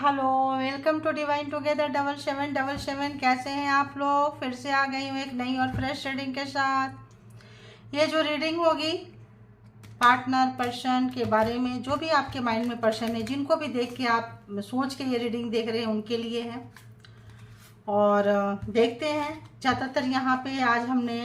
Hello, welcome to divine together 7777। कैसे हैं आप लोग? फिर से आ गई हूँ एक नई और फ्रेश रीडिंग के साथ। ये जो रीडिंग होगी पार्टनर पर्सन के बारे में, जो भी आपके माइंड में पर्सन है, जिनको भी देख के आप सोच के ये रीडिंग देख रहे हैं, उनके लिए है। और देखते हैं, ज़्यादातर यहाँ पे आज हमने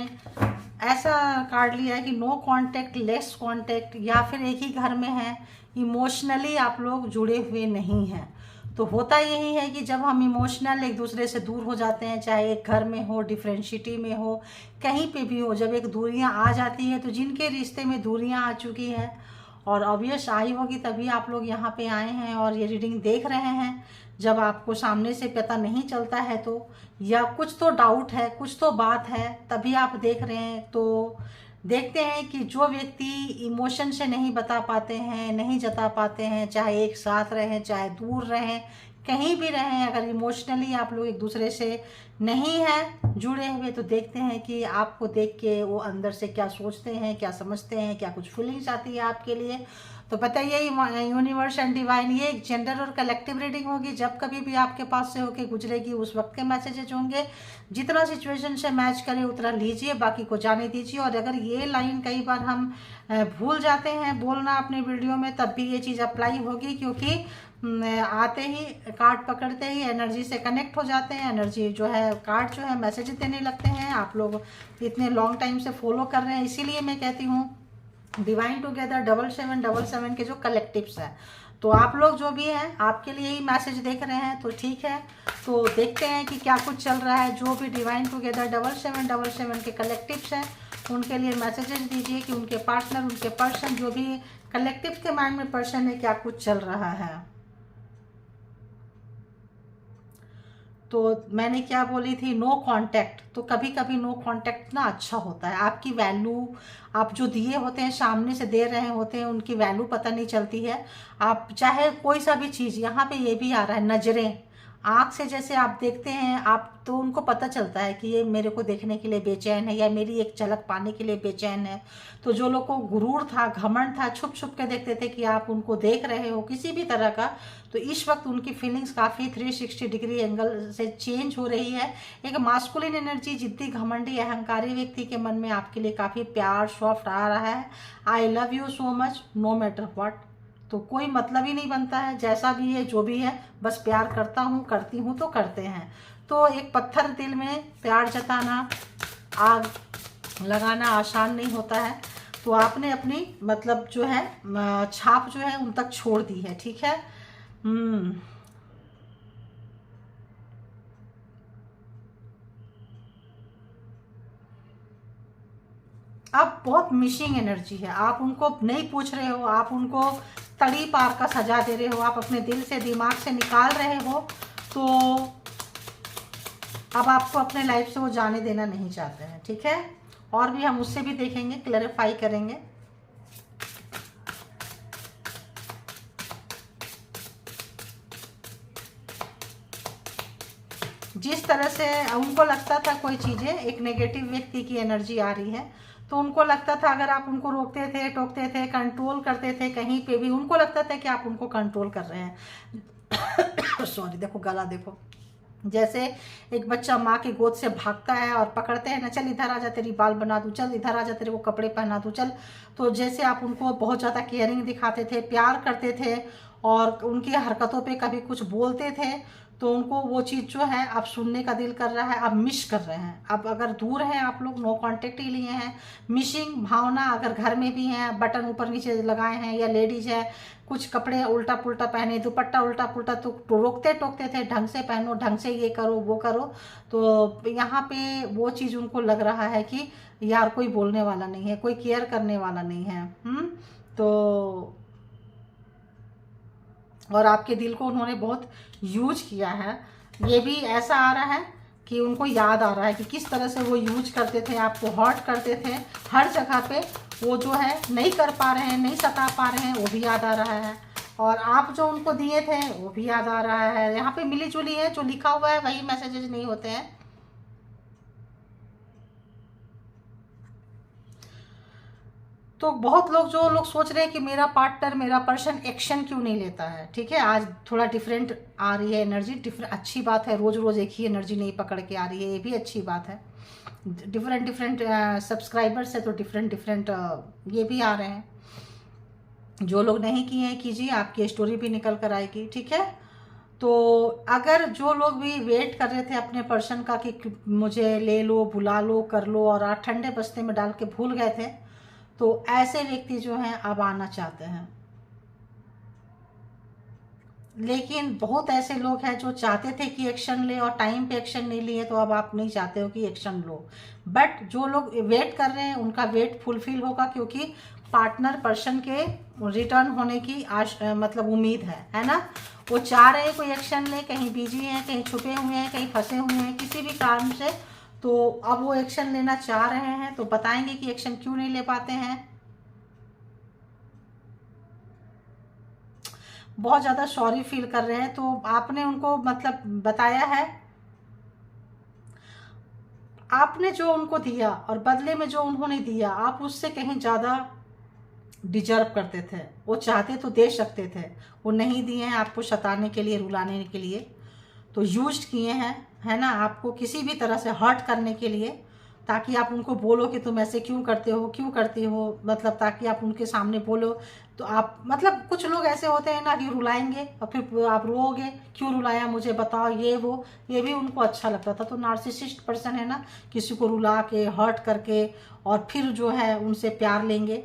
ऐसा कार्ड लिया है कि नो कांटेक्ट, लेस कांटेक्ट, या फिर एक ही घर में है, इमोशनली आप लोग जुड़े हुए नहीं हैं। तो होता यही है कि जब हम इमोशनल एक दूसरे से दूर हो जाते हैं, चाहे एक घर में हो, डिफरेंट सिटी में हो, कहीं पे भी हो, जब एक दूरियां आ जाती है, तो जिनके रिश्ते में दूरियां आ चुकी है और ऑब्वियस आई होगी तभी आप लोग यहाँ पे आए हैं और ये रीडिंग देख रहे हैं। जब आपको सामने से पता नहीं चलता है तो, या कुछ तो डाउट है, कुछ तो बात है, तभी आप देख रहे हैं। तो देखते हैं कि जो व्यक्ति इमोशन से नहीं बता पाते हैं, नहीं जता पाते हैं, चाहे एक साथ रहें चाहे दूर रहें, कहीं भी रहें, अगर इमोशनली आप लोग एक दूसरे से नहीं हैं जुड़े हुए, तो देखते हैं कि आपको देख के वो अंदर से क्या सोचते हैं, क्या समझते हैं, क्या कुछ फीलिंग्स आती है आपके लिए। तो बताइए यूनिवर्स एंड डिवाइन, ये एक जेंडर और कलेक्टिव रीडिंग होगी। जब कभी भी आपके पास से होके गुजरेगी उस वक्त के मैसेजेज होंगे। जितना सिचुएशन से मैच करे उतना लीजिए, बाकी को जाने दीजिए। और अगर ये लाइन कई बार हम भूल जाते हैं बोलना अपने वीडियो में, तब भी ये चीज़ अप्लाई होगी, क्योंकि आते ही कार्ड पकड़ते ही एनर्जी से कनेक्ट हो जाते हैं। एनर्जी जो है, कार्ड जो है मैसेज देने लगते हैं। आप लोग इतने लॉन्ग टाइम से फॉलो कर रहे हैं, इसीलिए मैं कहती हूँ डिवाइन टुगेदर 7777 के जो कलेक्टिव्स हैं, तो आप लोग जो भी हैं आपके लिए ही मैसेज देख रहे हैं, तो ठीक है। तो देखते हैं कि क्या कुछ चल रहा है। जो भी डिवाइन टुगेदर 7777 के कलेक्टिव्स हैं उनके लिए मैसेजेस दीजिए कि उनके पार्टनर, उनके पर्सन, जो भी कलेक्टिव के माइंड में पर्सन है, क्या कुछ चल रहा है। तो मैंने क्या बोली थी, नो कांटेक्ट। तो कभी कभी नो कांटेक्ट ना अच्छा होता है। आपकी वैल्यू आप जो दिए होते हैं, सामने से दे रहे होते हैं, उनकी वैल्यू पता नहीं चलती है। आप चाहे कोई सा भी चीज़, यहाँ पे ये भी आ रहा है, नज़रें, आँख से जैसे आप देखते हैं आप, तो उनको पता चलता है कि ये मेरे को देखने के लिए बेचैन है, या मेरी एक झलक पाने के लिए बेचैन है। तो जो लोग को गुरूर था, घमंड था, छुप छुप के देखते थे कि आप उनको देख रहे हो किसी भी तरह का, तो इस वक्त उनकी फीलिंग्स काफ़ी 360 डिग्री एंगल से चेंज हो रही है। एक मास्कुलिन एनर्जी, जिद्दी, घमंडी, अहंकारी व्यक्ति के मन में आपके लिए काफ़ी प्यार, सॉफ्ट आ रहा है। I love you so much no matter what. तो कोई मतलब ही नहीं बनता है, जैसा भी है जो भी है, बस प्यार करता हूँ, करती हूँ, तो करते हैं। तो एक पत्थर दिल में प्यार जताना, आग लगाना आसान नहीं होता है। तो आपने अपनी मतलब जो है छाप जो है उन तक छोड़ दी है, ठीक है। अब बहुत मिसिंग एनर्जी है। आप उनको नहीं पूछ रहे हो, आप उनको तड़ी पार का सजा दे रहे हो, आप अपने दिल से, दिमाग से निकाल रहे हो। तो अब आपको अपने लाइफ से वो जाने देना नहीं चाहते हैं, ठीक है। और भी हम उससे भी देखेंगे, क्लैरिफाई करेंगे। जिस तरह से उनको लगता था कोई चीज़ें, एक नेगेटिव व्यक्ति की एनर्जी आ रही है, तो उनको लगता था अगर आप उनको रोकते थे, टोकते थे, कंट्रोल करते थे, कहीं पे भी उनको लगता था कि आप उनको कंट्रोल कर रहे हैं। सॉरी, देखो गला देखो। जैसे एक बच्चा माँ की गोद से भागता है और पकड़ते हैं ना, चल इधर आ जा, तेरी बाल बना दूँ, चल इधर आ जा, तेरे को कपड़े पहना दूँ, चल। तो जैसे आप उनको बहुत ज़्यादा केयरिंग दिखाते थे, प्यार करते थे, और उनकी हरकतों पे कभी कुछ बोलते थे, तो उनको वो चीज़ जो है अब सुनने का दिल कर रहा है, अब मिस कर रहे हैं। अब अगर दूर हैं आप लोग, नो कांटेक्ट ही लिए हैं, मिसिंग भावना, अगर घर में भी हैं, बटन ऊपर नीचे लगाए हैं, या लेडीज है कुछ कपड़े उल्टा पुल्टा पहने, दुपट्टा उल्टा पुल्टा, तो रोकते टोकते थे, ढंग से पहनो, ढंग से ये करो वो करो। तो यहाँ पे वो चीज़ उनको लग रहा है कि यार कोई बोलने वाला नहीं है, कोई केयर करने वाला नहीं है। तो और आपके दिल को उन्होंने बहुत यूज किया है। ये भी ऐसा आ रहा है कि उनको याद आ रहा है कि किस तरह से वो यूज करते थे, आपको हर्ट करते थे हर जगह पे। वो जो है नहीं कर पा रहे हैं, नहीं सता पा रहे हैं, वो भी याद आ रहा है। और आप जो उनको दिए थे वो भी याद आ रहा है। यहाँ पे मिली जुली है, जो लिखा हुआ है वही मैसेजेस नहीं होते हैं। तो बहुत लोग, जो लोग सोच रहे हैं कि मेरा पार्टनर, मेरा पर्सन एक्शन क्यों नहीं लेता है, ठीक है, आज थोड़ा डिफरेंट आ रही है एनर्जी, डिफरेंट, अच्छी बात है। रोज रोज एक ही एनर्जी नहीं पकड़ के आ रही है, ये भी अच्छी बात है। डिफरेंट डिफरेंट सब्सक्राइबर्स है तो डिफरेंट डिफरेंट ये भी आ रहे हैं। जो लोग नहीं किए हैं कीजिए, आपकी स्टोरी भी निकल कर आएगी, ठीक है। तो अगर जो लोग भी वेट कर रहे थे अपने पर्सन का कि मुझे ले लो, बुला लो, कर लो, और आप ठंडे बस्ते में डाल के भूल गए थे, तो ऐसे व्यक्ति जो हैं अब आना चाहते हैं। लेकिन बहुत ऐसे लोग हैं जो चाहते थे कि एक्शन ले और टाइम पे एक्शन नहीं लिए, तो अब आप नहीं चाहते हो कि एक्शन लो। बट जो लोग वेट कर रहे हैं उनका वेट फुलफिल होगा, क्योंकि पार्टनर पर्सन के रिटर्न होने की मतलब उम्मीद है ना। वो चाह रहे हैं कोई एक्शन ले, कहीं बिजी हैं, कहीं छुपे हुए हैं, कहीं फंसे हुए हैं किसी भी कारण से, तो अब वो एक्शन लेना चाह रहे हैं। तो बताएंगे कि एक्शन क्यों नहीं ले पाते हैं। बहुत ज़्यादा सॉरी फील कर रहे हैं, तो आपने उनको मतलब बताया है, आपने जो उनको दिया और बदले में जो उन्होंने दिया, आप उससे कहीं ज़्यादा डिजर्व करते थे। वो चाहते तो दे सकते थे, वो नहीं दिए हैं आपको सताने के लिए, रुलाने के लिए, तो यूज किए हैं, है ना, आपको किसी भी तरह से हर्ट करने के लिए, ताकि आप उनको बोलो कि तुम ऐसे क्यों करते हो, क्यों करती हो, मतलब ताकि आप उनके सामने बोलो। तो आप मतलब कुछ लोग ऐसे होते हैं ना कि रुलाएंगे और फिर आप रोओगे, क्यों रुलाया मुझे बताओ, ये वो, ये भी उनको अच्छा लगता था। तो नार्सिसिस्ट पर्सन है ना, किसी को रुला के, हर्ट करके, और फिर जो है उनसे प्यार लेंगे।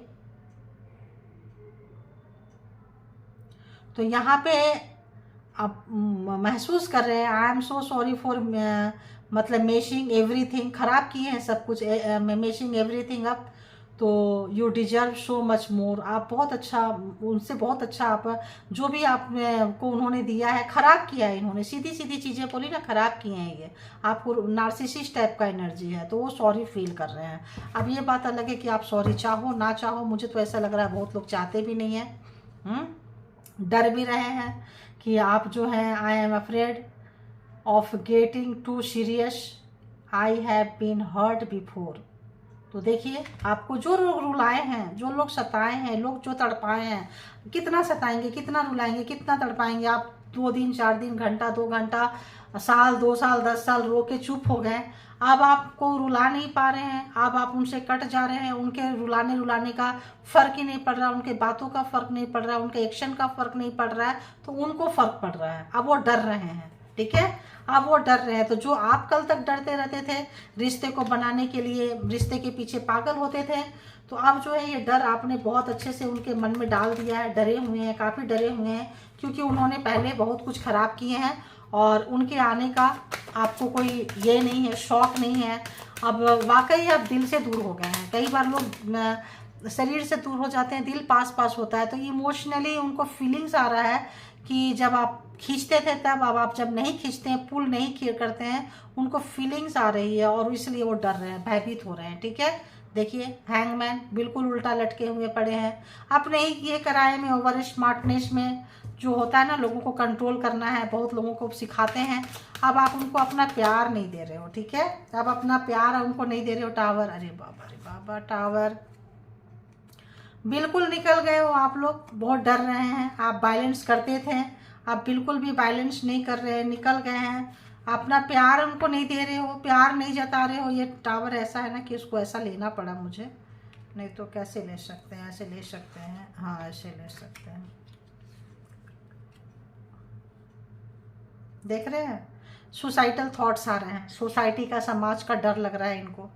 तो यहाँ पे आप महसूस कर रहे हैं, I am so sorry for, मतलब मेशिंग एवरीथिंग, खराब किए हैं सब कुछ, मेशिंग एवरीथिंग अप। तो you deserve so much more, आप बहुत अच्छा, उनसे बहुत अच्छा, आप जो भी आप को उन्होंने दिया है, खराब किया है इन्होंने, सीधी सीधी चीज़ें बोली ना, खराब किए हैं ये। आपको नार्सिसिस्ट टाइप का एनर्जी है, तो वो सॉरी फील कर रहे हैं। अब ये बात अलग है कि आप सॉरी चाहो ना चाहो, मुझे तो ऐसा लग रहा है बहुत लोग चाहते भी नहीं है, डर भी रहे हैं कि आप जो हैं, I am afraid of getting too serious, I have been hurt before. तो देखिए, आपको जो लोग रुलाए हैं, जो लोग सताए हैं, लोग जो तड़पाए हैं, कितना सताएंगे, कितना रुलाएंगे, कितना तड़पाएंगे आप, 2 दिन 4 दिन, घंटा 2 घंटा, साल 2 साल 10 साल रो के चुप हो गए। अब आपको रुला नहीं पा रहे हैं, अब आप उनसे कट जा रहे हैं, उनके रुलाने का फर्क ही नहीं पड़ रहा, उनके बातों का फर्क नहीं पड़ रहा, उनके एक्शन का फर्क नहीं पड़ रहा है, तो उनको फर्क पड़ रहा है। अब वो डर रहे हैं, ठीक है, अब वो डर रहे हैं। तो जो आप कल तक डरते रहते थे रिश्ते को बनाने के लिए, रिश्ते के पीछे पागल होते थे, तो अब जो है ये डर आपने बहुत अच्छे से उनके मन में डाल दिया है। डरे हुए हैं, काफ़ी डरे हुए हैं, क्योंकि उन्होंने पहले बहुत कुछ खराब किए हैं, और उनके आने का आपको कोई ये नहीं है, शौक नहीं है। अब वाकई आप दिल से दूर हो गए हैं। कई बार लोग शरीर से दूर हो जाते हैं, दिल पास पास होता है, तो इमोशनली उनको फीलिंग्स आ रहा है कि जब आप खींचते थे तब, अब आप जब नहीं खींचते हैं, पुल नहीं करते हैं, उनको फीलिंग्स आ रही है, और इसलिए वो डर रहे हैं, भयभीत हो रहे हैं, ठीक है। देखिए, हैंगमैन बिल्कुल उल्टा लटके हुए पड़े हैं। अपने ही ये किराए में, ओवर स्मार्टनेस में जो होता है ना, लोगों को कंट्रोल करना है, बहुत लोगों को सिखाते हैं। अब आप उनको अपना प्यार नहीं दे रहे हो, ठीक है, अब अपना प्यार उनको नहीं दे रहे हो। टावर, अरे बाबा टावर, बिल्कुल निकल गए हो आप लोग, बहुत डर रहे हैं। आप बैलेंस करते थे, आप बिल्कुल भी बैलेंस नहीं कर रहे हैं, निकल गए हैं। अपना प्यार उनको नहीं दे रहे हो, प्यार नहीं जता रहे हो। ये टावर ऐसा है ना कि उसको ऐसा लेना पड़ा मुझे, नहीं तो कैसे ले सकते हैं, ऐसे ले सकते हैं, हाँ ऐसे ले सकते हैं। देख रहे हैं, सुसाइडल थॉट्स आ रहे हैं, सोसाइटी का, समाज का डर लग रहा है इनको,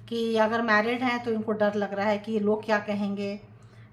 कि अगर मैरिड हैं तो इनको डर लग रहा है कि लोग क्या कहेंगे,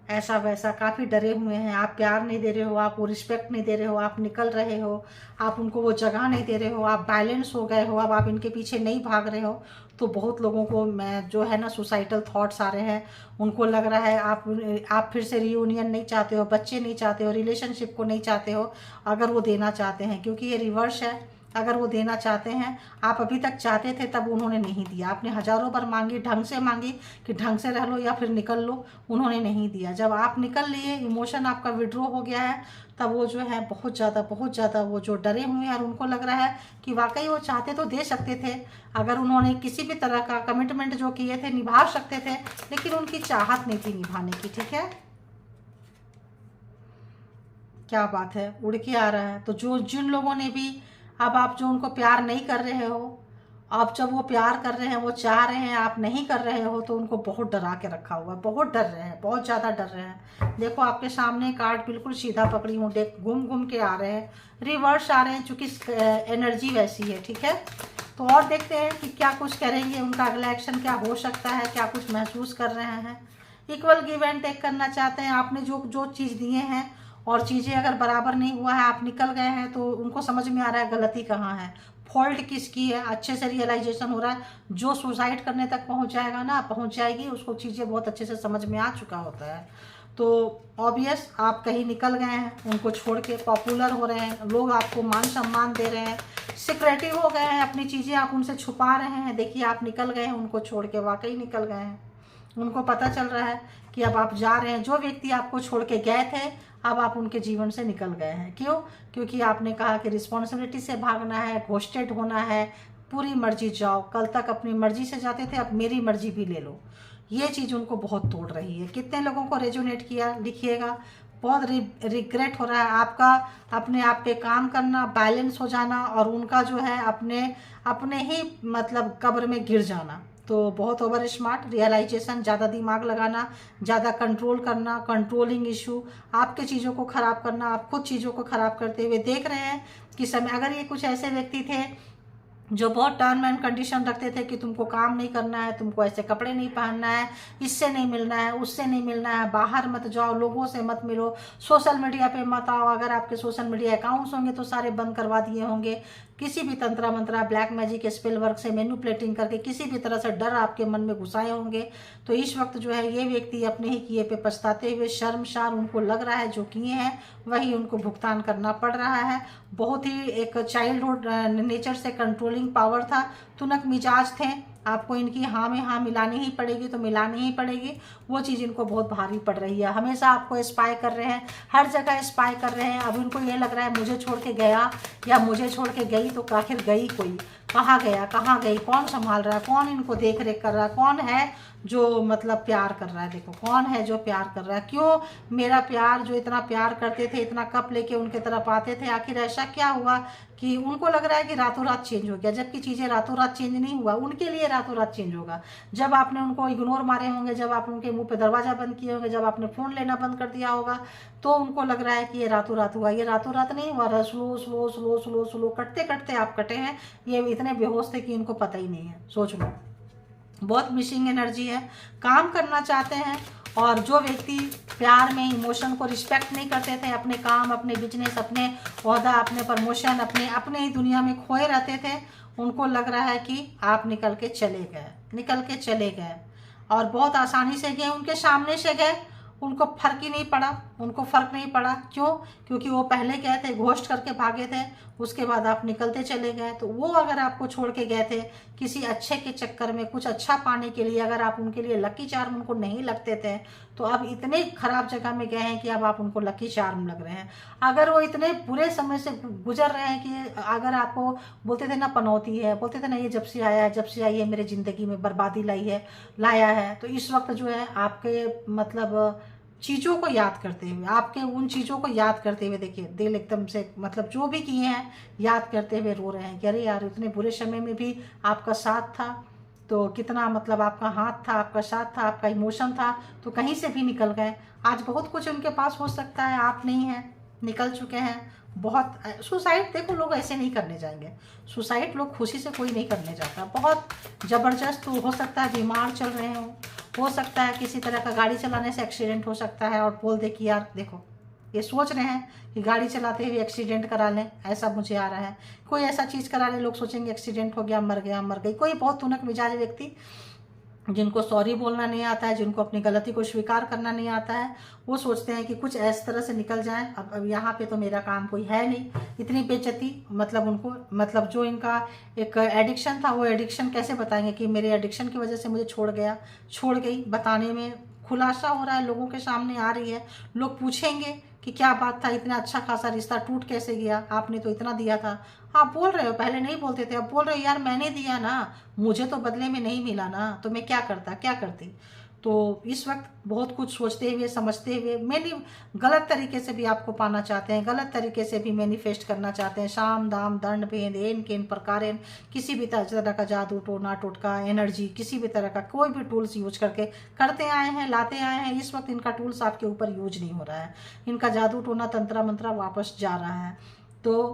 ऐसा वैसा, काफ़ी डरे हुए हैं। आप प्यार नहीं दे रहे हो, आप वो रिस्पेक्ट नहीं दे रहे हो, आप निकल रहे हो, आप उनको वो जगह नहीं दे रहे हो, आप बैलेंस हो गए हो, अब आप इनके पीछे नहीं भाग रहे हो। तो बहुत लोगों को मैं जो है ना, सुसाइडल थॉट्स आ रहे हैं, उनको लग रहा है आप फिर से रियूनियन नहीं चाहते हो, बच्चे नहीं चाहते हो, रिलेशनशिप को नहीं चाहते हो, अगर वो देना चाहते हैं, क्योंकि ये रिवर्स है। अगर वो देना चाहते हैं, आप अभी तक चाहते थे तब उन्होंने नहीं दिया। आपने हज़ारों बार मांगी, ढंग से मांगी कि ढंग से रह लो या फिर निकल लो, उन्होंने नहीं दिया। जब आप निकल लिए, इमोशन आपका विड्रॉ हो गया है, तब वो जो है बहुत ज़्यादा वो जो डरे हुए हैं और उनको लग रहा है कि वाकई वो चाहते तो दे सकते थे, अगर उन्होंने किसी भी तरह का कमिटमेंट जो किए थे निभा सकते थे, लेकिन उनकी चाहत नहीं थी निभाने की। ठीक है, क्या बात है, उड़ के आ रहा है। तो जो जिन लोगों ने भी, अब आप जो उनको प्यार नहीं कर रहे हो, आप जब वो प्यार कर रहे हैं, वो चाह रहे हैं, आप नहीं कर रहे हो, तो उनको बहुत डरा के रखा हुआ है, बहुत डर रहे हैं, बहुत ज़्यादा डर रहे हैं। देखो आपके सामने कार्ड बिल्कुल सीधा पकड़ी हूँ, देख घूम घूम के आ रहे हैं, रिवर्स आ रहे हैं, चूँकि एनर्जी वैसी है। ठीक है, तो और देखते हैं कि क्या कुछ करेंगे, उनका अगला एक्शन क्या हो सकता है, क्या कुछ महसूस कर रहे हैं। इक्वल गिव एंड टेक करना चाहते हैं। आपने जो जो चीज़ दिए हैं और चीज़ें अगर बराबर नहीं हुआ है, आप निकल गए हैं, तो उनको समझ में आ रहा है गलती कहाँ है, फॉल्ट किसकी है, अच्छे से रियलाइजेशन हो रहा है। जो सुसाइड करने तक पहुंच जाएगा ना, पहुंच जाएगी, उसको चीज़ें बहुत अच्छे से समझ में आ चुका होता है। तो ऑब्वियस आप कहीं निकल गए हैं, उनको छोड़ के पॉपुलर हो रहे हैं, लोग आपको मान सम्मान दे रहे हैं, सिक्रेटिव हो गए हैं, अपनी चीज़ें आप उनसे छुपा रहे हैं। देखिए आप निकल गए हैं, उनको छोड़ के वाकई निकल गए हैं। उनको पता चल रहा है कि अब आप जा रहे हैं। जो व्यक्ति आपको छोड़ के गए थे, अब आप उनके जीवन से निकल गए हैं। क्यों? क्योंकि आपने कहा कि रिस्पॉन्सिबिलिटी से भागना है, घोस्टेड होना है, पूरी मर्जी जाओ। कल तक अपनी मर्जी से जाते थे, अब मेरी मर्जी भी ले लो। ये चीज़ उनको बहुत तोड़ रही है। कितने लोगों को रेजोनेट किया, लिखिएगा। बहुत रिग्रेट हो रहा है आपका, अपने आप पे काम करना, बैलेंस हो जाना, और उनका जो है अपने ही मतलब कब्र में गिर जाना। तो बहुत ओवर स्मार्ट, रियलाइजेशन, ज़्यादा दिमाग लगाना, ज़्यादा कंट्रोल करना, कंट्रोलिंग इशू, आपके चीज़ों को ख़राब करना, आप खुद चीज़ों को ख़राब करते हुए देख रहे हैं कि समय। अगर ये कुछ ऐसे व्यक्ति थे जो बहुत टर्म एंड कंडीशन रखते थे कि तुमको काम नहीं करना है, तुमको ऐसे कपड़े नहीं पहनना है, इससे नहीं मिलना है, उससे नहीं मिलना है, बाहर मत जाओ, लोगों से मत मिलो, सोशल मीडिया पे मत आओ। अगर आपके सोशल मीडिया अकाउंट्स होंगे तो सारे बंद करवा दिए होंगे। किसी भी तंत्र मंत्रा, ब्लैक मैजिक, स्पेल वर्क से मैनिपुलेटिंग करके किसी भी तरह से डर आपके मन में घुसाए होंगे। तो इस वक्त जो है ये व्यक्ति अपने ही किए पे पछताते हुए शर्मसार, उनको लग रहा है जो किए हैं वही उनको भुगतान करना पड़ रहा है। बहुत ही एक चाइल्डहुड नेचर से कंट्रोलिंग पावर था, तुनक मिजाज थे, आपको इनकी हाँ में हाँ मिलानी ही पड़ेगी, तो मिलानी ही पड़ेगी। वो चीज़ इनको बहुत भारी पड़ रही है। हमेशा आपको स्पाई कर रहे हैं, हर जगह स्पाई कर रहे हैं। अब इनको ये लग रहा है मुझे छोड़ के गया या मुझे छोड़ के गई, तो आखिर गई कोई, कहाँ गया, कहाँ गई, कौन संभाल रहा है, कौन इनको देख रेख कर रहा है, कौन है जो मतलब प्यार कर रहा है। देखो कौन है जो प्यार कर रहा है। क्यों मेरा प्यार, जो इतना प्यार करते थे, इतना कप लेके उनके तरफ आते थे, आखिर ऐसा क्या हुआ कि उनको लग रहा है कि रातों रात चेंज हो गया, जबकि चीज़ें रातों रात चेंज नहीं हुआ। उनके लिए रातों रात चेंज होगा जब आपने उनको इग्नोर मारे होंगे, जब आप उनके मुंह पे दरवाज़ा बंद किए होंगे, जब आपने फ़ोन लेना बंद कर दिया होगा, तो उनको लग रहा है कि ये रातों रात हुआ। ये रातों रात नहीं हुआ, slow slow slow slow slow कटते कटते आप कटे हैं। ये इतने बेहोश थे कि इनको पता ही नहीं है। सोच लो, बहुत मिसिंग एनर्जी है। काम करना चाहते हैं, और जो व्यक्ति प्यार में इमोशन को रिस्पेक्ट नहीं करते थे, अपने काम, अपने बिजनेस, अपने ओहदा, अपने प्रमोशन, अपने ही दुनिया में खोए रहते थे, उनको लग रहा है कि आप निकल के चले गए, और बहुत आसानी से गए, उनके सामने से गए, उनको फर्क ही नहीं पड़ा, उनको फर्क नहीं पड़ा। क्यों? क्योंकि वो पहले गए थे, घोस्ट करके भागे थे, उसके बाद आप निकलते चले गए। तो वो अगर आपको छोड़ के गए थे किसी अच्छे के चक्कर में, कुछ अच्छा पाने के लिए, अगर आप उनके लिए लकी चार्म उनको नहीं लगते थे, तो अब इतने खराब जगह में गए हैं कि अब आप उनको लकी चार्म लग रहे हैं। अगर वो इतने बुरे समय से गुजर रहे हैं कि अगर आपको बोलते थे ना पनौती है, बोलते थे ना ये जब से आया है, जब से आई है मेरे ज़िंदगी में बर्बादी लाया है, तो इस वक्त जो है आपके मतलब चीज़ों को याद करते हुए, आपके उन चीज़ों को याद करते हुए, देखिए दिल एकदम से मतलब जो भी किए हैं याद करते हुए रो रहे हैं कि अरे यार, इतने बुरे समय में भी आपका साथ था, तो कितना मतलब आपका हाथ था, आपका साथ था, आपका इमोशन था, तो कहीं से भी निकल गए। आज बहुत कुछ उनके पास हो सकता है, आप नहीं हैं, निकल चुके हैं। बहुत सुसाइड, देखो लोग ऐसे नहीं करने जाएंगे, सुसाइड लोग खुशी से कोई नहीं करने जाता। बहुत ज़बरदस्त, तो हो सकता है बीमार चल रहे हो सकता है किसी तरह का गाड़ी चलाने से एक्सीडेंट हो सकता है, और बोल दे कि यार देखो, ये सोच रहे हैं कि गाड़ी चलाते हुए एक्सीडेंट करा लें, ऐसा मुझे आ रहा है, कोई ऐसा चीज़ करा ले, लोग सोचेंगे एक्सीडेंट हो गया, मर गया, मर गई। कोई बहुत तुनक मिजाज व्यक्ति जिनको सॉरी बोलना नहीं आता है, जिनको अपनी गलती को स्वीकार करना नहीं आता है, वो सोचते हैं कि कुछ इस तरह से निकल जाए। अब यहाँ पे तो मेरा काम कोई है नहीं, इतनी बेइज्जती, मतलब उनको, मतलब जो इनका एक एडिक्शन था वो एडिक्शन कैसे बताएंगे कि मेरे एडिक्शन की वजह से मुझे छोड़ गई। बताने में खुलासा हो रहा है, लोगों के सामने आ रही है, लोग पूछेंगे कि क्या बात था, इतना अच्छा खासा रिश्ता टूट कैसे गया, आपने तो इतना दिया था। आप बोल रहे हो, पहले नहीं बोलते थे, अब बोल रहे हो यार मैंने दिया ना, मुझे तो बदले में नहीं मिला ना, तो मैं क्या करती। तो इस वक्त बहुत कुछ सोचते हुए समझते हुए गलत तरीके से भी आपको पाना चाहते हैं, गलत तरीके से भी मैनिफेस्ट करना चाहते हैं। शाम दाम दंड भेद एन केन प्रकारेण, किसी भी तरह का जादू टोना टोटका एनर्जी, किसी भी तरह का कोई भी टूल्स यूज करके करते आए हैं, लाते आए हैं। इस वक्त इनका टूल्स आपके ऊपर यूज नहीं हो रहा है, इनका जादू टोना तंत्रा मंत्रा वापस जा रहा है। तो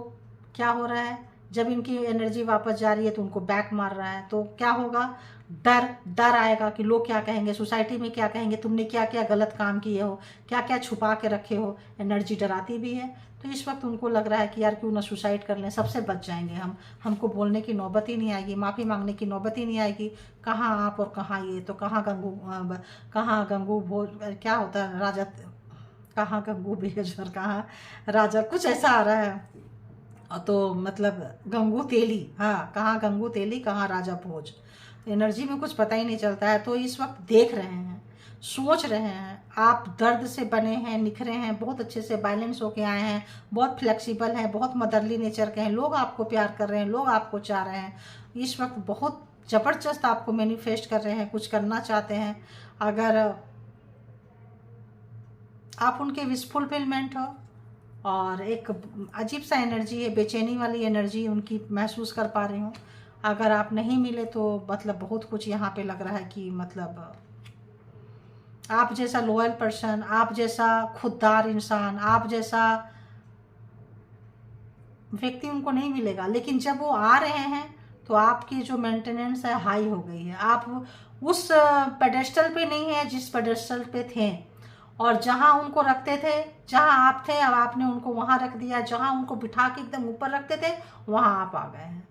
क्या हो रहा है, जब इनकी एनर्जी वापस जा रही है तो उनको बैक मार रहा है, तो क्या होगा, डर आएगा कि लोग क्या कहेंगे, सोसाइटी में क्या कहेंगे, तुमने क्या क्या गलत काम किए हो, क्या क्या छुपा के रखे हो। एनर्जी डराती भी है। तो इस वक्त उनको लग रहा है कि यार क्यों ना सुसाइड कर लें, सबसे बच जाएंगे हमको बोलने की नौबत ही नहीं आएगी, माफ़ी मांगने की नौबत ही नहीं आएगी। कहाँ आप और कहाँ ये, तो कहाँ गंगू भोज, क्या होता है राजा, कहाँ गंगू बेजर, कहाँ राजा, कुछ ऐसा आ रहा है। तो मतलब गंगू तेली, हाँ, कहाँ गंगू तेली कहाँ राजा भोज। एनर्जी में कुछ पता ही नहीं चलता है। तो इस वक्त देख रहे हैं, सोच रहे हैं, आप दर्द से बने हैं, निखरे हैं, बहुत अच्छे से बैलेंस होके आए हैं, बहुत फ्लेक्सिबल हैं, बहुत मदरली नेचर के हैं, लोग आपको प्यार कर रहे हैं, लोग आपको चाह रहे हैं। इस वक्त बहुत ज़बरदस्त आपको मैनिफेस्ट कर रहे हैं, कुछ करना चाहते हैं। अगर आप उनके विश फुलफिलमेंट हो, और एक अजीब सा एनर्जी है, बेचैनी वाली एनर्जी उनकी महसूस कर पा रही हूँ। अगर आप नहीं मिले तो मतलब बहुत कुछ यहाँ पे लग रहा है कि मतलब आप जैसा लॉयल पर्सन, आप जैसा खुददार इंसान, आप जैसा व्यक्ति उनको नहीं मिलेगा। लेकिन जब वो आ रहे हैं तो आपकी जो मेंटेनेंस है हाई हो गई है, आप उस पेडेस्टल पे नहीं है जिस पेडेस्टल पे थे, और जहां उनको रखते थे, जहां आप थे अब आपने उनको वहां रख दिया, जहां उनको बिठा के एकदम ऊपर रखते थे वहां आप आ गए हैं।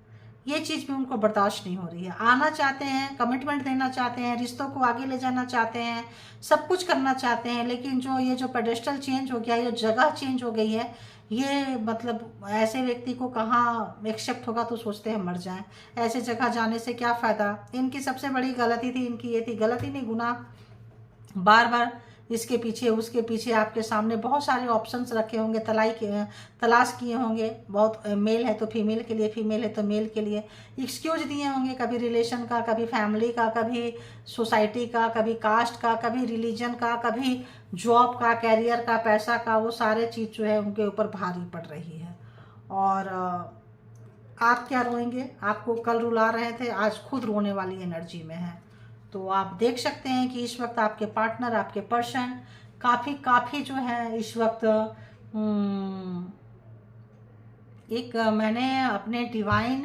ये चीज़ भी उनको बर्दाश्त नहीं हो रही है। आना चाहते हैं, कमिटमेंट देना चाहते हैं, रिश्तों को आगे ले जाना चाहते हैं, सब कुछ करना चाहते हैं, लेकिन जो पेडेस्टल चेंज हो गया, ये जगह चेंज हो गई है, ये मतलब ऐसे व्यक्ति को कहाँ एक्सेप्ट होगा, तो सोचते हैं मर जाएं। ऐसे जगह जाने से क्या फ़ायदा। इनकी सबसे बड़ी गलती थी, इनकी ये थी, गलती नहीं गुनाह, बार बार इसके पीछे उसके पीछे आपके सामने बहुत सारे ऑप्शंस रखे होंगे, तलाश किए होंगे, बहुत मेल है तो फीमेल के लिए, फीमेल है तो मेल के लिए, एक्सक्यूज दिए होंगे, कभी रिलेशन का, कभी फैमिली का, कभी सोसाइटी का, कभी कास्ट का, कभी रिलीजन का, कभी जॉब का, कैरियर का, पैसा का, वो सारे चीज़ जो है उनके ऊपर भारी पड़ रही है। और आप क्या रोएंगे, आपको कल रुला रहे थे, आज खुद रोने वाली एनर्जी में है। तो आप देख सकते हैं कि इस वक्त आपके पार्टनर, आपके पर्सन काफ़ी जो है इस वक्त एक मैंने अपने डिवाइन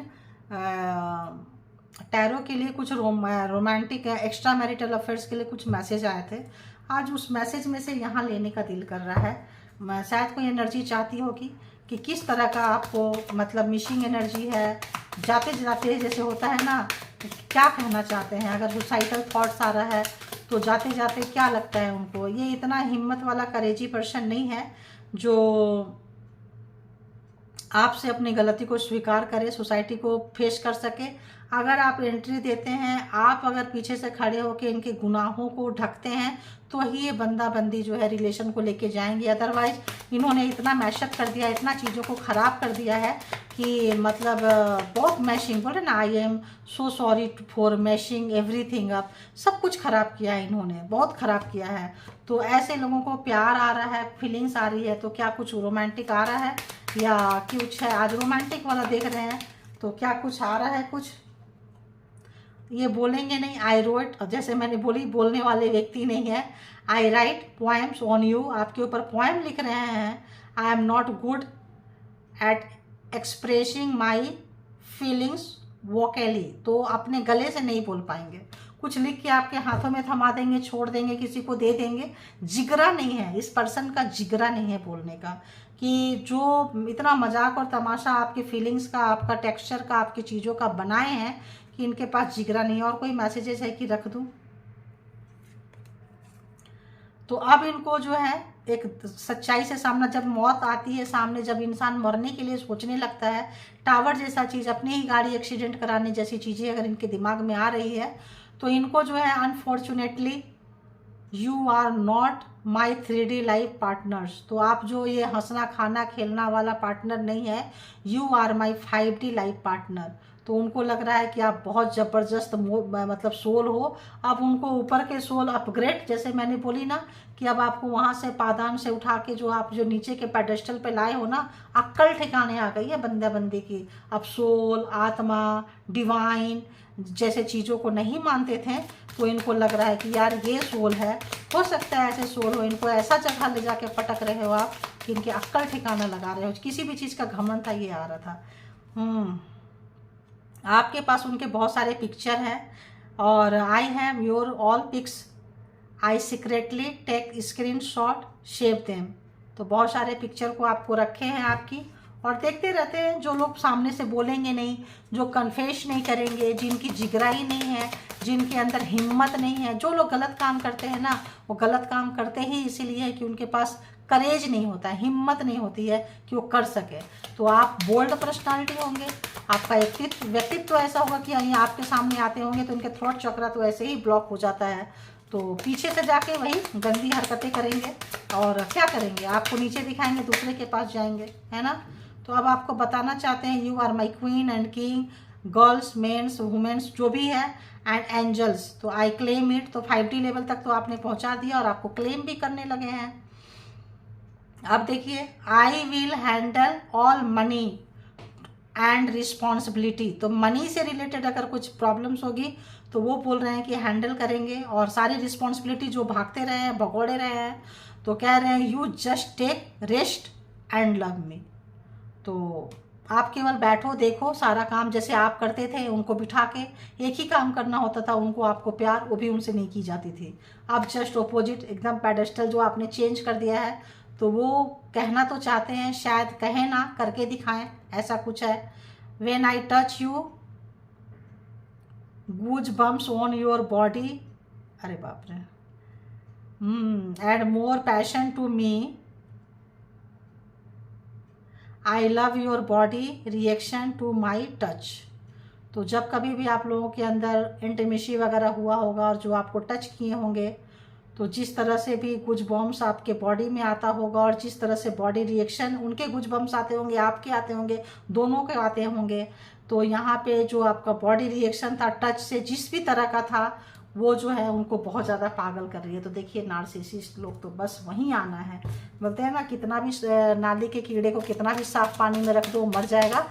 टैरो के लिए कुछ रोमांटिक एक्स्ट्रा मैरिटल अफेयर्स के लिए कुछ मैसेज आए थे। आज उस मैसेज में से यहाँ लेने का दिल कर रहा है। शायद कोई एनर्जी चाहती होगी कि किस तरह का आपको मतलब मिसिंग एनर्जी है, जाते जाते जैसे होता है ना, क्या कहना चाहते हैं। अगर सुसाइडल थॉट्स आ रहा है तो जाते जाते क्या लगता है उनको। ये इतना हिम्मत वाला करेजी पर्सन नहीं है जो आपसे अपनी गलती को स्वीकार करे, सोसाइटी को फेस कर सके। अगर आप एंट्री देते हैं, आप अगर पीछे से खड़े होकर इनके गुनाहों को ढकते हैं तो ही ये बंदा बंदी जो है रिलेशन को लेके जाएंगे। अदरवाइज इन्होंने इतना मैशअप कर दिया, इतना चीज़ों को ख़राब कर दिया है कि मतलब बहुत मैशिंग, बोले ना, I am so sorry for mashing everything up. सब कुछ ख़राब किया है इन्होंने, बहुत ख़राब किया है। तो ऐसे लोगों को प्यार आ रहा है, फीलिंग्स आ रही है, तो क्या कुछ रोमांटिक आ रहा है या कुछ है। आज रोमांटिक वाला देख रहे हैं तो क्या कुछ आ रहा है, कुछ ये बोलेंगे नहीं। आई रोट, जैसे मैंने बोली, बोलने वाले व्यक्ति नहीं है। आई राइट पोएम्स ऑन यू, आपके ऊपर पोएम लिख रहे हैं। I am not good at expressing my feelings vocally, तो अपने गले से नहीं बोल पाएंगे। कुछ लिख के आपके हाथों में थमा देंगे, छोड़ देंगे, किसी को दे देंगे। जिगरा नहीं है इस पर्सन का, जिगरा नहीं है बोलने का, कि जो इतना मजाक और तमाशा आपकी फीलिंग्स का, आपका टेक्सचर का, आपकी चीज़ों का बनाए हैं कि इनके पास जिगरा नहीं है। और कोई मैसेजेस है कि रख दूं, तो अब इनको जो है एक सच्चाई से सामना, जब मौत आती है सामने, जब इंसान मरने के लिए सोचने लगता है, टावर जैसा चीज़, अपनी ही गाड़ी एक्सीडेंट कराने जैसी चीज़ें अगर इनके दिमाग में आ रही है, तो इनको जो है unfortunately you are not my 3D life partners. तो आप जो ये हंसना खाना खेलना वाला पार्टनर नहीं है, you are my 5D life partner. तो उनको लग रहा है कि आप बहुत ज़बरदस्त मतलब सोल हो। अब उनको ऊपर के सोल अपग्रेड, जैसे मैंने बोली ना कि अब आपको वहाँ से पादान से उठा के जो आप जो नीचे के पेडेस्टल पे लाए हो ना, अक्ल ठिकाने आ गई है बंदा बंदी की। अब सोल, आत्मा, डिवाइन जैसे चीज़ों को नहीं मानते थे, तो इनको लग रहा है कि यार ये सोल है। हो सकता है ऐसे सोल हो, इनको ऐसा जगह ले जाके पटक रहे हो आप कि इनके अक्ल ठिकाना लगा रहे हो। किसी भी चीज़ का घमंड था, ये आ रहा था। आपके पास उनके बहुत सारे पिक्चर हैं, और I have your all pics, I secretly take screen shot, save them. तो बहुत सारे पिक्चर को आपको रखे हैं आपकी, और देखते रहते हैं। जो लोग सामने से बोलेंगे नहीं, जो कन्फेस नहीं करेंगे, जिनकी जिगराई नहीं है, जिनके अंदर हिम्मत नहीं है, जो लोग गलत काम करते हैं ना, वो गलत काम करते ही इसीलिए है कि उनके पास करेज नहीं होता है, हिम्मत नहीं होती है कि वो कर सके। तो आप बोल्ड पर्सनालिटी होंगे, आपका व्यक्तित्व ऐसा होगा कि यहीं आपके सामने आते होंगे तो उनके थ्रोट चक्रा तो ऐसे ही ब्लॉक हो जाता है। तो पीछे से जाके वही गंदी हरकतें करेंगे, और क्या करेंगे, आपको नीचे दिखाएंगे, दूसरे के पास जाएंगे, है ना। तो अब आपको बताना चाहते हैं, you are my queen and king, girls, mens, womens, जो भी है, एंड एंजल्स। तो आई क्लेम इट। तो 5D लेवल तक तो आपने पहुंचा दिया, और आपको क्लेम भी करने लगे हैं। अब देखिए, I will handle all money and responsibility. तो मनी से रिलेटेड अगर कुछ प्रॉब्लम्स होगी तो वो बोल रहे हैं कि हैंडल करेंगे, और सारी रिस्पॉन्सिबिलिटी जो भागते रहे हैं, भगोड़े रहे हैं, तो कह रहे हैं you just take rest and love me. तो आप केवल बैठो, देखो, सारा काम जैसे आप करते थे, उनको बिठा के एक ही काम करना होता था उनको, आपको प्यार वो भी उनसे नहीं की जाती थी। अब जस्ट ऑपोजिट, एकदम पेडेस्टल जो आपने चेंज कर दिया है। तो वो कहना तो चाहते हैं, शायद कहें ना, करके दिखाएं, ऐसा कुछ है। When I touch you, goose bumps on your body, अरे बाप रे, add more passion to me, I love your body reaction to my touch. तो जब कभी भी आप लोगों के अंदर इंटीमेसी वगैरह हुआ होगा और जो आपको टच किए होंगे, तो जिस तरह से भी गुज बम्स आपके बॉडी में आता होगा, और जिस तरह से बॉडी रिएक्शन, उनके गुज बम्स आते होंगे, आपके आते होंगे, दोनों के आते होंगे। तो यहाँ पे जो आपका बॉडी रिएक्शन था टच से, जिस भी तरह का था, वो जो है उनको बहुत ज़्यादा पागल कर रही है। तो देखिए, नार्सिसिस्ट लोग तो बस वहीं आना है। बोलते हैं ना, कितना भी नाली के कीड़े को कितना भी साफ पानी में रख दो, मर जाएगा,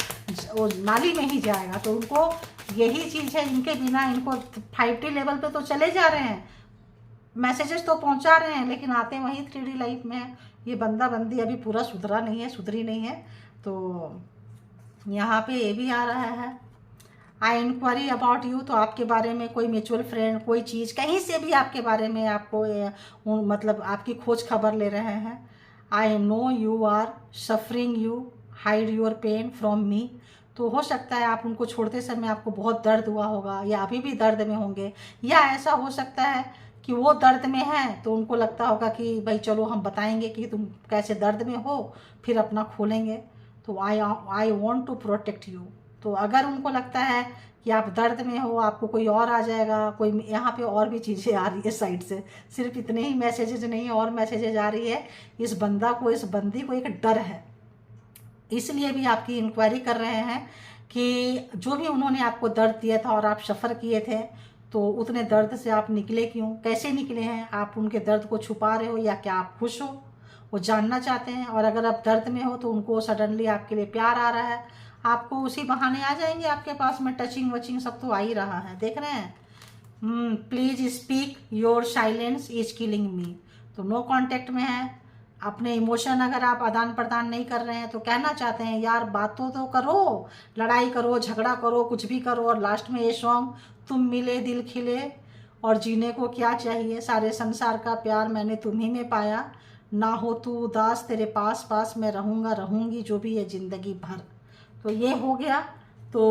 वो नाली में ही जाएगा। तो उनको यही चीज़ है, इनके बिना, इनको 5D लेवल पे तो चले जा रहे हैं, मैसेजेस तो पहुंचा रहे हैं, लेकिन आते वहीं 3D लाइफ में है। ये बंदा बंदी अभी पूरा सुधरा नहीं है, सुधरी नहीं है। तो यहाँ पे ये भी आ रहा है, आई इंक्वायरी अबाउट यू। तो आपके बारे में कोई म्यूचुअल फ्रेंड, कोई चीज़, कहीं से भी आपके बारे में आपको मतलब आपकी खोज खबर ले रहे हैं। I know you are suffering, you hide your pain from me. तो हो सकता है आप उनको छोड़ते समय आपको बहुत दर्द हुआ होगा, या अभी भी दर्द में होंगे, या ऐसा हो सकता है कि वो दर्द में हैं तो उनको लगता होगा कि भाई चलो हम बताएंगे कि तुम कैसे दर्द में हो, फिर अपना खोलेंगे। तो I want to protect you. तो अगर उनको लगता है कि आप दर्द में हो, आपको कोई और आ जाएगा, कोई, यहाँ पे और भी चीज़ें आ रही है साइड से, सिर्फ इतने ही मैसेजेज नहीं, और मैसेजेज आ रही है। इस बंदा को, इस बंदी को एक डर है, इसलिए भी आपकी इंक्वायरी कर रहे हैं कि जो भी उन्होंने आपको दर्द दिया था और आप सफ़र किए थे, तो उतने दर्द से आप निकले क्यों, कैसे निकले हैं, आप उनके दर्द को छुपा रहे हो या क्या आप खुश हो, वो जानना चाहते हैं। और अगर आप दर्द में हो तो उनको सडनली आपके लिए प्यार आ रहा है, आपको उसी बहाने आ जाएंगे आपके पास में, टचिंग वचिंग सब तो आ ही रहा है, देख रहे हैं। Please speak, your silence is killing मी। तो नो कांटेक्ट में है, अपने इमोशन अगर आप आदान प्रदान नहीं कर रहे हैं, तो कहना चाहते हैं यार बातों तो करो, लड़ाई करो, झगड़ा करो, कुछ भी करो, और लास्ट में ये सॉन्ग, तुम मिले दिल खिले, और जीने को क्या चाहिए, सारे संसार का प्यार मैंने तुम्ही में पाया, ना हो तू उदास, तेरे पास पास मैं रहूँगा रहूँगी, जो भी है ज़िंदगी भर। तो ये हो गया। तो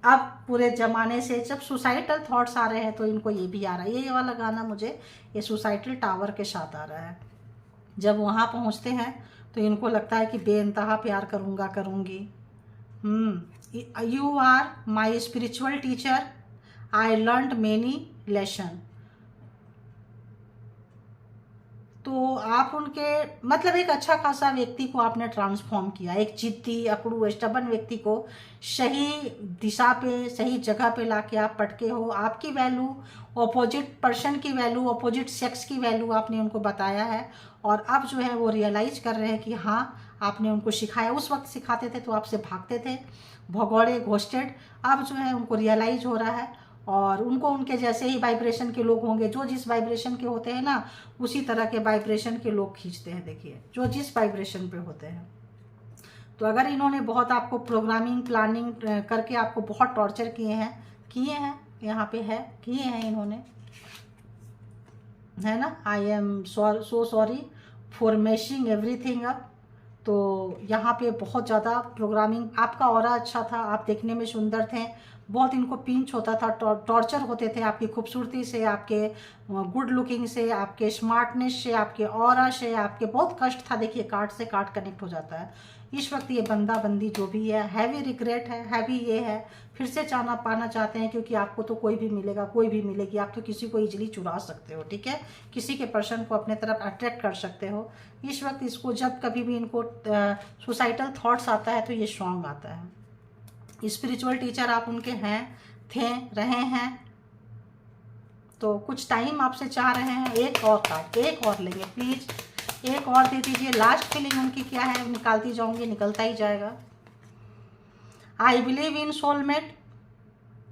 अब पूरे ज़माने से जब सुसाइडल थॉट्स आ रहे हैं तो इनको ये भी आ रहा है। ये वाला गाना मुझे ये सुसाइडल टावर के साथ आ रहा है। जब वहाँ पहुँचते हैं तो इनको लगता है कि बेइंतहा प्यार करूँगा करूँगी। You are my spiritual teacher, I learned many lesson. तो आप उनके मतलब एक अच्छा खासा व्यक्ति को आपने ट्रांसफॉर्म किया, एक जिद्दी अकड़ू स्टबन व्यक्ति को सही दिशा पे सही जगह पे लाके आप पटके हो। आपकी वैल्यू, अपोजिट पर्सन की वैल्यू, अपोजिट सेक्स की वैल्यू आपने उनको बताया है और अब जो है वो रियलाइज कर रहे हैं कि हाँ आपने उनको सिखाया। उस वक्त सिखाते थे तो आपसे भागते थे, भगौड़े घोस्टेड। अब जो है उनको रियलाइज हो रहा है और उनको उनके जैसे ही वाइब्रेशन के लोग होंगे, जो जिस वाइब्रेशन के होते हैं ना उसी तरह के वाइब्रेशन के लोग खींचते हैं। देखिए जो जिस वाइब्रेशन पे होते हैं। तो अगर इन्होंने बहुत आपको प्रोग्रामिंग प्लानिंग करके आपको बहुत टॉर्चर किए हैं यहाँ पे है, किए हैं इन्होंने, है ना। I am so sorry for meshing everything up. तो यहाँ पे बहुत ज़्यादा प्रोग्रामिंग, आपका ऑरा अच्छा था, आप देखने में सुंदर थे, बहुत इनको पिंच होता था, टॉर्चर होते थे आपकी खूबसूरती से, आपके गुड लुकिंग से, आपके स्मार्टनेस से, आपके ऑरा से, आपके बहुत कष्ट था। देखिए कार्ड से कार्ड कनेक्ट हो जाता है। इस वक्त ये बंदा बंदी जो भी है, हैवी रिग्रेट है, हैवी ये है, फिर से चाहना पाना चाहते हैं क्योंकि आपको तो कोई भी मिलेगा, कोई भी मिलेगी, आप तो किसी को इजीली चुरा सकते हो, ठीक है, किसी के पर्सन को अपने तरफ अट्रैक्ट कर सकते हो। इस वक्त इसको जब कभी भी इनको सुसाइडल थॉट्स आता है तो ये सॉन्ग आता है। स्पिरिचुअल टीचर आप उनके हैं, थे, रहे हैं, तो कुछ टाइम आपसे चाह रहे हैं। एक और कार्ड, एक और लेंगे प्लीज, एक और दे दीजिए। लास्ट फीलिंग उनकी क्या है, निकालती जाऊंगी, निकलता ही जाएगा। I believe in soulmate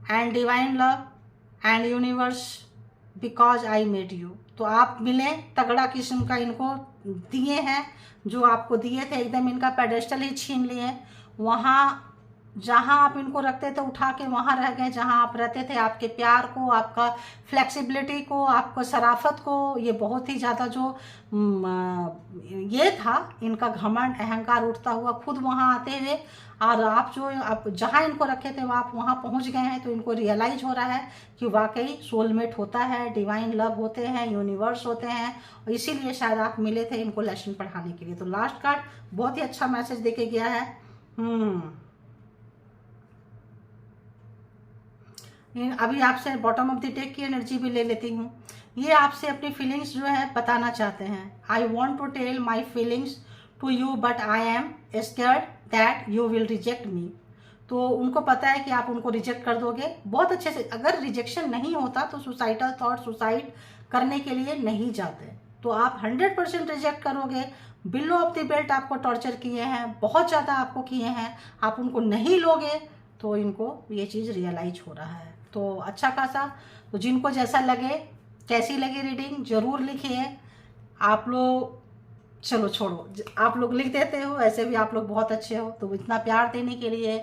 and divine love and universe because I made you. तो आप मिले, तगड़ा किस्म का इनको दिए हैं, जो आपको दिए थे एकदम इनका पेडेस्टल ही छीन लिए। वहाँ जहाँ आप इनको रखते थे उठा के वहाँ रह गए जहाँ आप रहते थे। आपके प्यार को, आपका फ्लेक्सिबिलिटी को, आपको शराफत को, ये बहुत ही ज़्यादा जो ये था इनका घमंड अहंकार उठता हुआ खुद वहाँ आते हुए, और आप जो आप जहाँ इनको रखे थे आप वहाँ पहुँच गए हैं। तो इनको रियलाइज हो रहा है कि वाकई सोलमेट होता है, डिवाइन लव होते हैं, यूनिवर्स होते हैं, और इसीलिए शायद आप मिले थे इनको लेसन पढ़ाने के लिए। तो लास्ट कार्ड बहुत ही अच्छा मैसेज देके गया है। अभी आपसे बॉटम ऑफ द डेक की एनर्जी भी ले लेती हूँ। ये आपसे अपनी फीलिंग्स जो है बताना चाहते हैं। I want to tell my feelings to you but I am scared that you will reject me. तो उनको पता है कि आप उनको रिजेक्ट कर दोगे बहुत अच्छे से। अगर रिजेक्शन नहीं होता तो सुसाइडल थॉट सुसाइड करने के लिए नहीं जाते। तो आप 100% रिजेक्ट करोगे। बिलो ऑफ द बेल्ट आपको टॉर्चर किए हैं, बहुत ज़्यादा आपको किए हैं, आप उनको नहीं लोगे तो इनको ये चीज़ रियलाइज हो रहा है। तो अच्छा खासा, तो जिनको जैसा लगे, कैसी लगी रीडिंग ज़रूर लिखिए। आप लोग चलो छोड़ो, आप लोग लिख देते हो, ऐसे भी आप लोग बहुत अच्छे हो। तो इतना प्यार देने के लिए,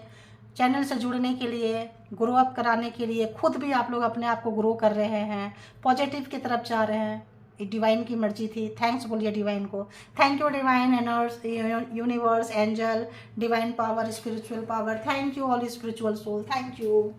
चैनल से जुड़ने के लिए, ग्रो अप कराने के लिए, खुद भी आप लोग अपने आप को ग्रो कर रहे हैं, पॉजिटिव की तरफ जा रहे हैं, डिवाइन की मर्जी थी। थैंक्स बोलिए डिवाइन को। थैंक यू डिवाइन एनर्स, universe, angel, divine power, spiritual power. Thank you all spiritual soul, thank you.